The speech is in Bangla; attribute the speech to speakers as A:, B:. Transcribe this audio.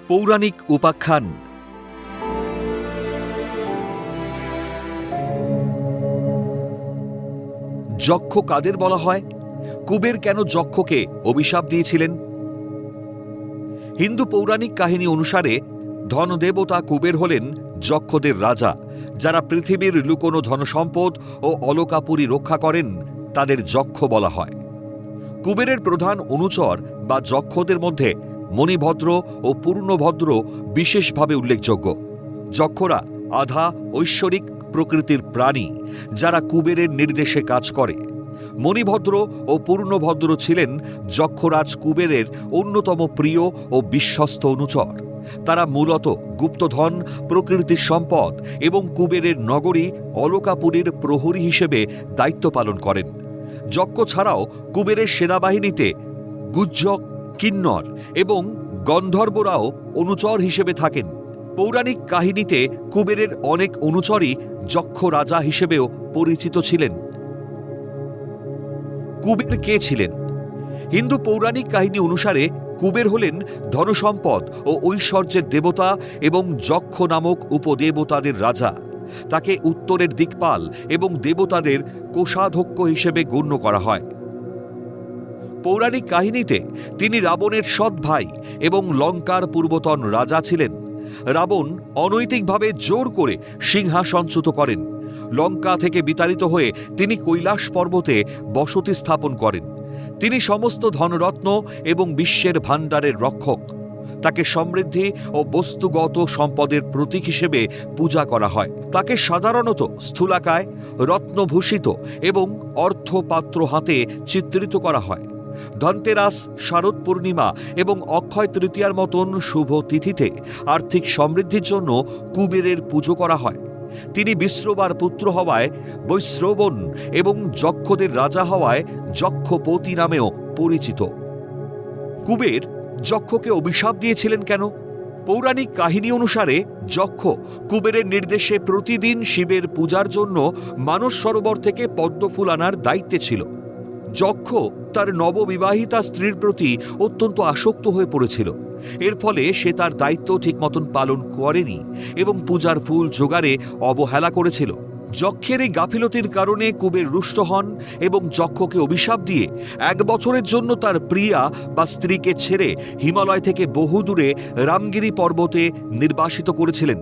A: পৌরাণিক উপাখ্যান। যক্ষ কাদের বলা হয়? কুবের কেন যক্ষকে অভিশাপ দিয়েছিলেন? হিন্দু পৌরাণিক কাহিনী অনুসারে ধনদেবতা কুবের হলেন যক্ষদের রাজা, যারা পৃথিবীর লুকোনো ধনসম্পদ ও অলকাপুরী রক্ষা করেন। তাদের যক্ষ বলা হয়। কুবেরের প্রধান অনুচর বা যক্ষদের মধ্যে মণিভদ্র ও পূর্ণভদ্র বিশেষভাবে উল্লেখযোগ্য। যক্ষরা আধা ঐশ্বরিক প্রকৃতির প্রাণী, যারা কুবেরের নির্দেশে কাজ করে। মণিভদ্র ও পূর্ণভদ্র ছিলেন যক্ষরাজ কুবেরের অন্যতম প্রিয় ও বিশ্বস্ত অনুচর। তারা মূলত গুপ্তধন, প্রকৃতির সম্পদ এবং কুবেরের নগরী অলকাপুরীর প্রহরী হিসেবে দায়িত্ব পালন করেন। যক্ষ ছাড়াও কুবেরের সেনাবাহিনীতে গুজ্জক, কিন্নর এবং গন্ধর্বরাও অনুচর হিসেবে থাকেন। পৌরাণিক কাহিনীতে কুবেরের অনেক অনুচরই যক্ষ রাজা হিসেবেও পরিচিত ছিলেন। কুবের কে ছিলেন? হিন্দু পৌরাণিক কাহিনী অনুসারে কুবের হলেন ধনসম্পদ ও ঐশ্বর্যের দেবতা এবং যক্ষ নামক উপদেবতাদের রাজা। তাকে উত্তরের দিকপাল এবং দেবতাদের কোষাধ্যক্ষ হিসেবে গণ্য করা হয়। পৌরাণিক কাহিনীতে তিনি রাবণের সৎ ভাই এবং লঙ্কার পূর্বতন রাজা ছিলেন। রাবণ অনৈতিকভাবে জোর করে সিংহাসনচ্যুত করেন। লঙ্কা থেকে বিতাড়িত হয়ে তিনি কৈলাস পর্বতে বসতি স্থাপন করেন। তিনি সমস্ত ধনরত্ন এবং বিশ্বের ভাণ্ডারের রক্ষক। তাকে সমৃদ্ধি ও বস্তুগত সম্পদের প্রতীক হিসেবে পূজা করা হয়। তাকে সাধারণত স্থূলাকায়, রত্নভূষিত এবং অর্থপাত্র হাতে চিত্রিত করা হয়। ধনতেরাস, শারদ পূর্ণিমা এবং অক্ষয় তৃতীয়ার মতন শুভ তিথিতে আর্থিক সমৃদ্ধির জন্য কুবেরের পুজো করা হয়। তিনি বিশ্রবার পুত্র হওয়ায় বৈশ্রবণ এবং যক্ষদের রাজা হওয়ায় যক্ষপতি নামেও পরিচিত। কুবের যক্ষকে অভিশাপ দিয়েছিলেন কেন? পৌরাণিক কাহিনী অনুসারে যক্ষ কুবেরের নির্দেশে প্রতিদিন শিবের পূজার জন্য মানস সরোবর থেকে পদ্মফুল আনার দায়িত্বে ছিল। যক্ষ তার নববিবাহিতা স্ত্রীর প্রতি অত্যন্ত আসক্ত হয়ে পড়েছিল। এর ফলে সে তার দায়িত্ব ঠিক মতন পালন করেনি এবং পূজার ফুল জোগাড়ে অবহেলা করেছিল। যক্ষের এই গাফিলতির কারণে কুবের রুষ্ট হন এবং যক্ষকে অভিশাপ দিয়ে 1 বছরের জন্য তার প্রিয়া বা স্ত্রীকে ছেড়ে হিমালয় থেকে বহু দূরে রামগিরি পর্বতে নির্বাসিত করেছিলেন।